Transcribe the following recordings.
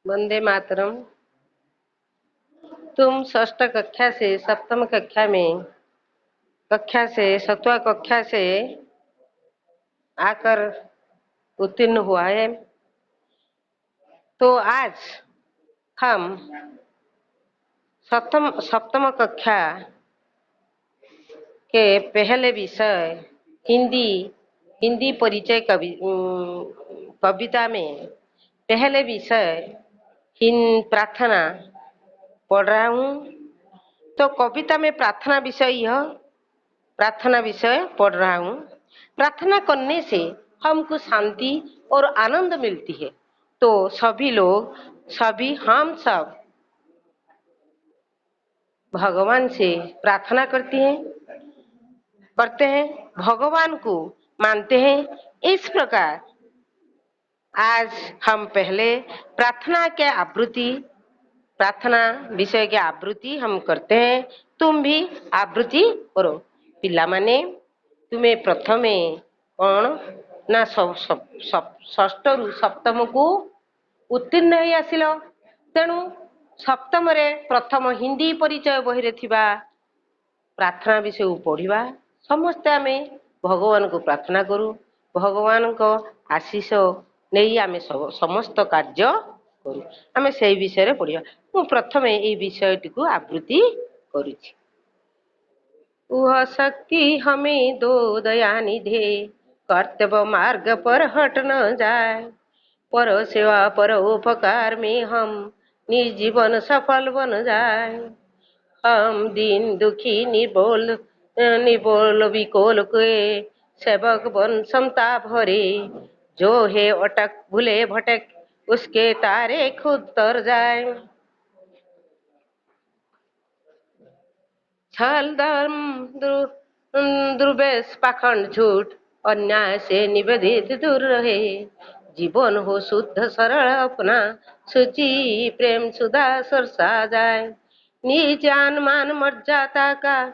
वंदे मातरम। तुम षष्ठ कक्षा से सप्तम कक्षा से सतवा कक्षा से आकर उत्तीर्ण हुआ है। तो आज हम सप्तम कक्षा के पहले विषय हिंदी हिंदी परिचय कविता में पहले विषय प्रार्थना पढ़ रहा हूँ। तो कविता में प्रार्थना विषय पढ़ रहा हूँ। प्रार्थना करने से हमको शांति और आनंद मिलती है। तो हम सब भगवान से प्रार्थना करते हैं, भगवान को मानते हैं। इस प्रकार आज हम पहले प्रार्थना विषय की आवृत्ति हम करते हैं। तुम भी आवृत्ति करो। पिला माने तुम्हें प्रथमे कौन ना षष्ठ रु सप्तम को उत्तीर्ण होई आसिल। तेणु सप्तम रे प्रथम हिंदी परिचय बही रे थिबा प्रार्थना विषय पढ़िबा। समस्ते आमे भगवान को प्रार्थना करू। भगवान को आशीष नहीं आमे समस्त कार्य करू। आमे सेई विषय पढ़िबा। मु प्रथमे ए विषयटी को आवृत्ति करूछि। वह शक्ति हमें दो दया निधे, कर्तव्य मार्ग पर हट न जाए। पर सेवा पर उपकार में हम निज जीवन सफल बन जाए। हम दीन दुखी निबोल विकोल के सेवक बन समता भरे। जो है अटक भूले भटक उसके तारे खुद तर जाए। छल धर्म दुर्वेश पाखंड झूठ अन्याय से निवेदित दूर रहे। जीवन हो शुद्ध सरल अपना, शुचि प्रेम सुधा सरसा जाए। निजान मान मर्यादा का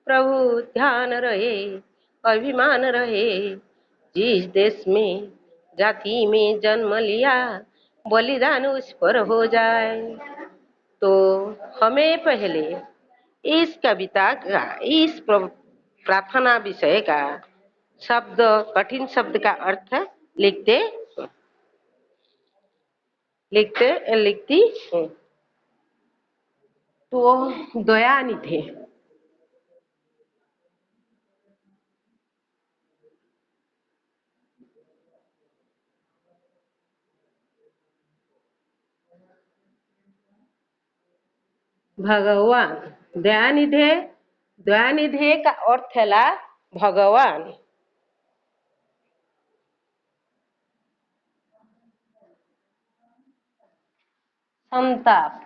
प्रभु ध्यान रहे, अभिमान रहे। जिस देश में जाति में जन्म लिया, बलिदान उस पर हो जाए। तो हमें पहले इस कविता का प्रार्थना विषय का कठिन शब्द का अर्थ लिखती हूँ। तो दयानिधि भगवान दयानिधि का अर्थ है भगवान। संताप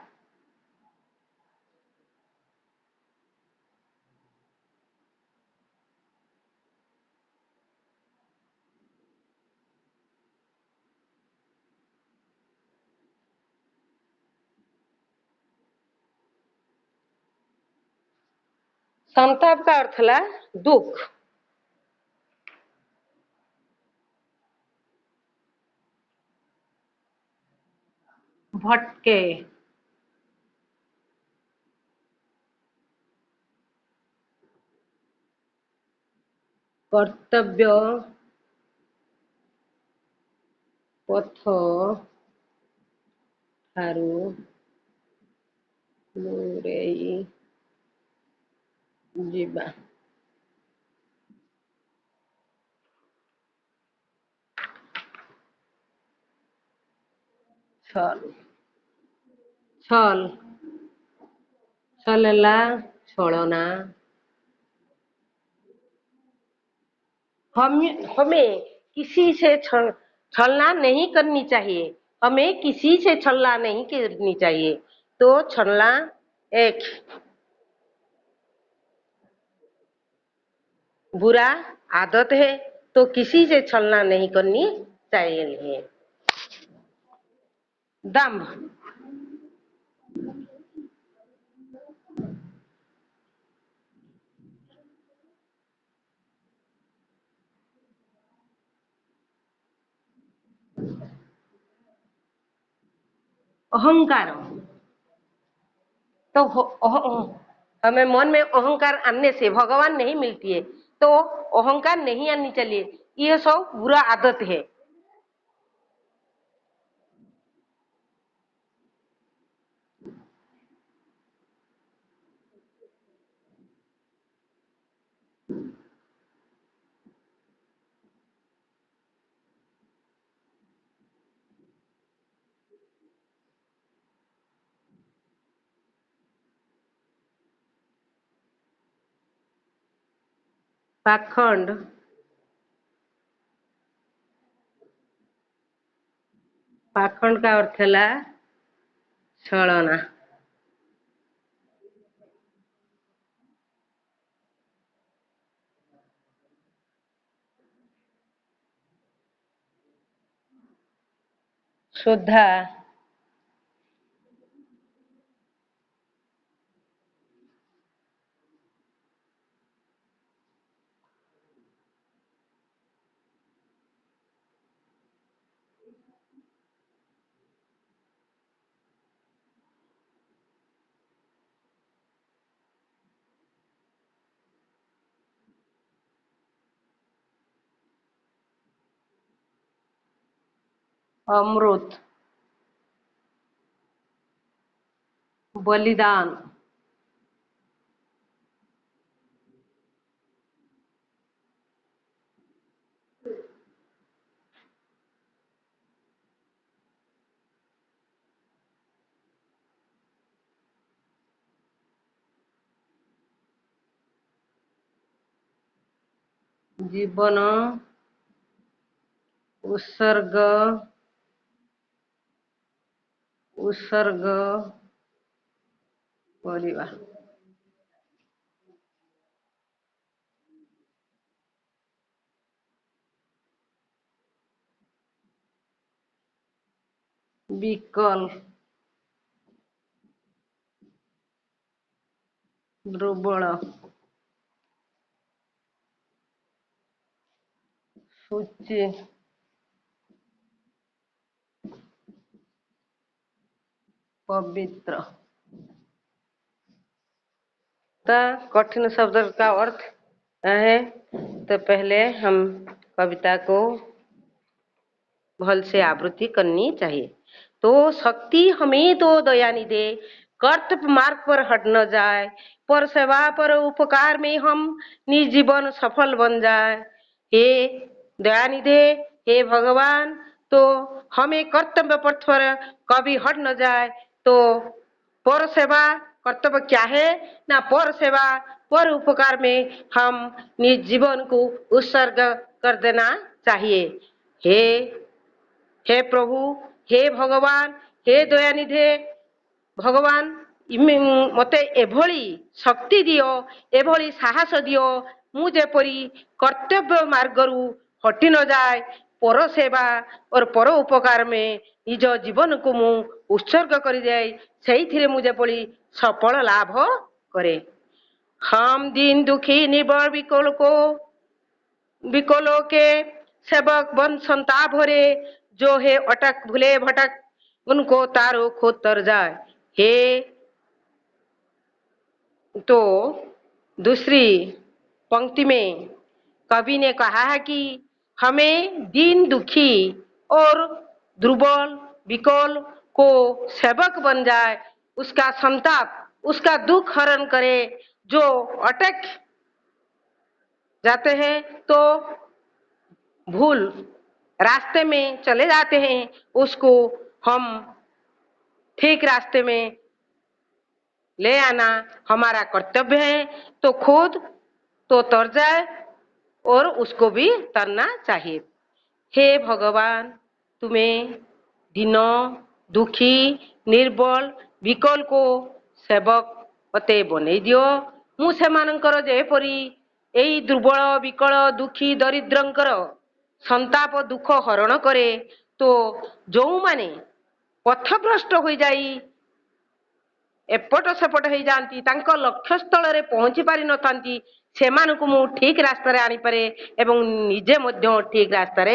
संताप का अर्थ है दुख। भटके कर्तव्य पथ ठारू दूरेई जीवा। छल छल छलला छलना। हमें किसी से छलना नहीं करनी चाहिए। हमें किसी से छलना नहीं करनी चाहिए। तो छलना एक बुरा आदत है। तो किसी से छलना नहीं करनी चाहिए। दम्भ अहंकार। तो हमें मन में अहंकार आने से भगवान नहीं मिलती है, तो अहंकार नहीं आनी चाहिए। यह सब बुरा आदत है। पाखंड, पाखंड का अर्थ है छलना। श्रद्धा, अमृत, बलिदान, जीवन उत्सर्ग, उत्सर्ग କରିବା। विकल, दुर्बल, सूची, पवित्र। तो कठिन शब्द का अर्थ है। तो पहले हम कविता को भल से आवृत्ति करनी चाहिए। तो शक्ति हमें तो दयानिधे, कर्तव्य मार्ग पर हट न जाए, पर सेवा पर उपकार में हम निज जीवन सफल बन जाए। हे दयानिधे, हे भगवान, तो हमें कर्तव्य पथ पर कभी हट न जाए। तो पर सेवा कर्तव्य क्या है ना, पर सेवा पर उपकार में हम निज जीवन को उत्सर्ग कर देना चाहिए। हे हे प्रभु, हे भगवान, हे दयानिधे भगवान, मते एभली शक्ति दियो, एभली साहस दियो, मु जेपरी कर्तव्य मार्गरू हटि न जाए, पर सेवा और पर उपकार में निज जीवन को मु उत्सर्ग कर जाए, सेहिथिरे मु जेपरी सफल लाभ करे। हम दिन दुखी निर्बल विकलों के सेवक बन संताप भरे, जो है अटक भूले भटक उनको तारो खोद तर जाए। हे तो दूसरी पंक्ति में कवि ने कहा है कि हमें दीन दुखी और दुर्बल विकल को सेवक बन जाए, उसका संताप उसका दुख हरण करे। जो अटक जाते हैं तो भूल रास्ते में चले जाते हैं, उसको हम ठीक रास्ते में ले आना हमारा कर्तव्य है। तो खुद तो तर जाए और उसको भी तरना चाहिए। हे भगवान, तुम्हें दीन दुखी निर्बल विकल को सेवक मते बनै दियो। मु सेमानंकर जेपरी एई दुर्बल विकल दुखी दरिद्रंकर संताप दुख हरण करे। तो जो माने पथभ्रष्ट हो जाई एपट सेपट हो जाती, तांको लक्ष्य स्थल रे पहुंची पारि न थांती, ସେମାନଙ୍କୁ ମୁଁ ଠିକ ରାସ୍ତାରେ ଆଣିପାରେ ଏବଂ ନିଜେ ମଧ୍ୟ ଠିକ ରାସ୍ତାରେ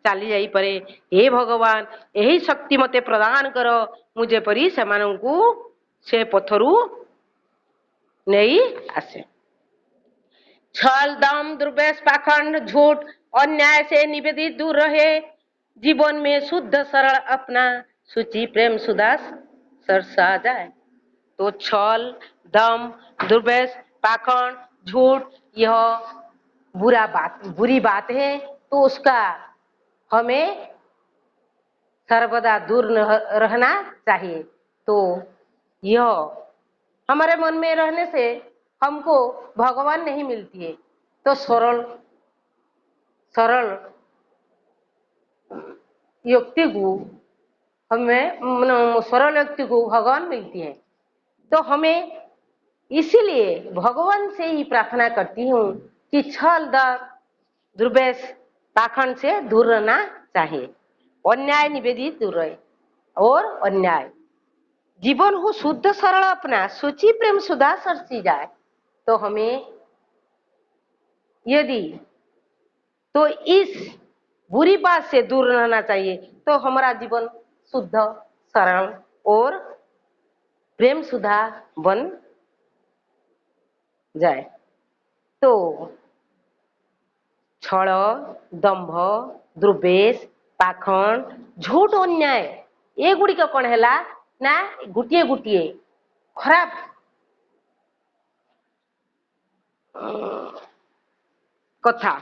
ଚାଲି ଯାଇପାରେ। ହେ ଭଗବାନ, ଏହି ଶକ୍ତି ମୋତେ ପ୍ରଦାନ କର, ମୁଁ ଯେପରି ସେମାନଙ୍କୁ ସେ ପଥରୁ ନେଇ आसे। छल, दम, दुर्वेश, पाखंड, झूठ, अन्याय से निवेदित दूर रहे, जीवन में शुद्ध सरल अपना, सूची प्रेम सुधा सरसा जाए। तो छल, दम, दुर्वेश, पाखंड, झूठ, यह बुरी बात है, तो उसका हमें सर्वदा दूर रहना चाहिए। तो यह हमारे मन में रहने से हमको भगवान नहीं मिलती है। तो सरल सरल युक्ति को हमें सरल युक्ति को भगवान मिलती है। तो हमें इसीलिए भगवान से ही प्रार्थना करती हूँ कि छल, दर, दुर्वेश, पाखंड से दूर रहना चाहिए, अन्याय निवेदित दूर रहे। और अन्याय जीवन हो शुद्ध सरल अपना, सूची प्रेम सुधा सरसी जाए। तो हमें यदि तो इस बुरी बात से दूर रहना चाहिए, तो हमारा जीवन शुद्ध सरल और प्रेम सुधा बन जाए। तो छल, दंभ, दुर्वेश, पाखंड, झूठ, अन्याय ए गुड़िक कौन है ना गोटे गोटे खराब कथा।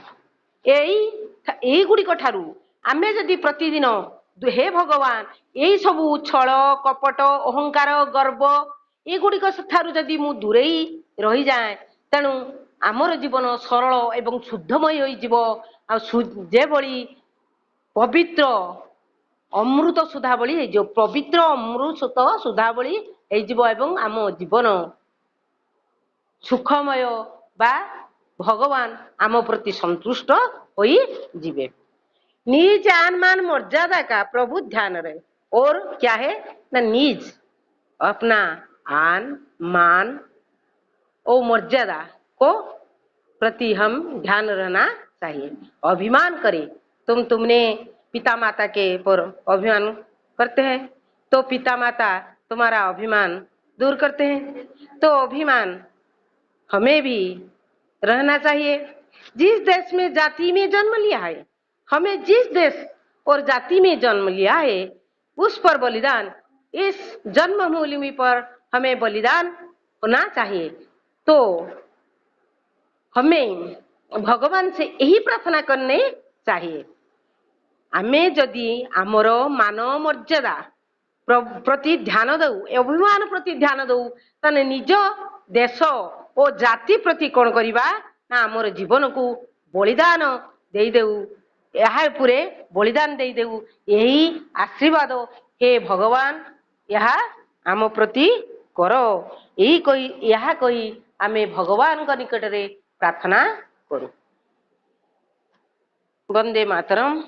यही गुड़िक ठारू आमे जदि प्रतिदिन हे भगवान यही सबू छल, कपट, अहंकार, गर्व ये गुड़िक ठारू जदि मु दूरेई रही जाए, तेणु आमर जीवन सरल एवं शुद्धमय होई पवित्र अमृत सुधा भली हो, पवित्र अमृत सुधा भली हो, आम जीवन सुखमय बा भगवान आम प्रति संतुष्ट होई जीवे। निज आन मान मर्यादा का प्रभु ध्यान रहे। और क्या है ना, निज अपना आन मान और मर्यादा को प्रति हम ध्यान रहना चाहिए। अभिमान करे, तुमने पिता माता के पर अभिमान करते हैं, तो पिता माता तुम्हारा अभिमान दूर करते हैं। तो अभिमान हमें भी रहना चाहिए। जिस देश में जाति में जन्म लिया है, हमें जिस देश और जाति में जन्म लिया है उस पर बलिदान, इस जन्मभूमि पर हमें बलिदान होना चाहिए। तो हमें भगवान से यही प्रार्थना करने चाहिए। आमे जदि आमर मान मर्यादा प्रति ध्यान दऊ, अभिमान प्रति ध्यान दऊ, ताने निज देश और जाति प्रति कौन करिबा ना आमर जीवन को बलिदान दे देऊ, यहाँ पूरे बलिदान दे देऊ। यही आशीर्वाद हे भगवान यहाँ आम प्रति करो, यही कही आमे भगवान का निकट रे प्रार्थना करूं। वंदे मातरम।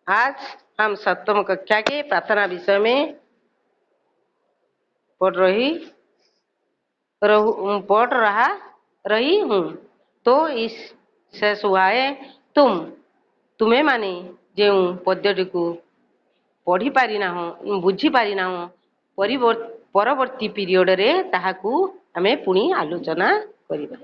आज हम सप्तम कक्षा के प्रार्थना विषय में पढ़ रही हूँ। तो इस शेष हुआ है तुम्हें माने जो पद्यटी को पढ़ी पारि ना हो, बुझी पारि ना हो, परवर्ती पीरियड रे ताहाकू हमें पुणी आलोचना करिबा।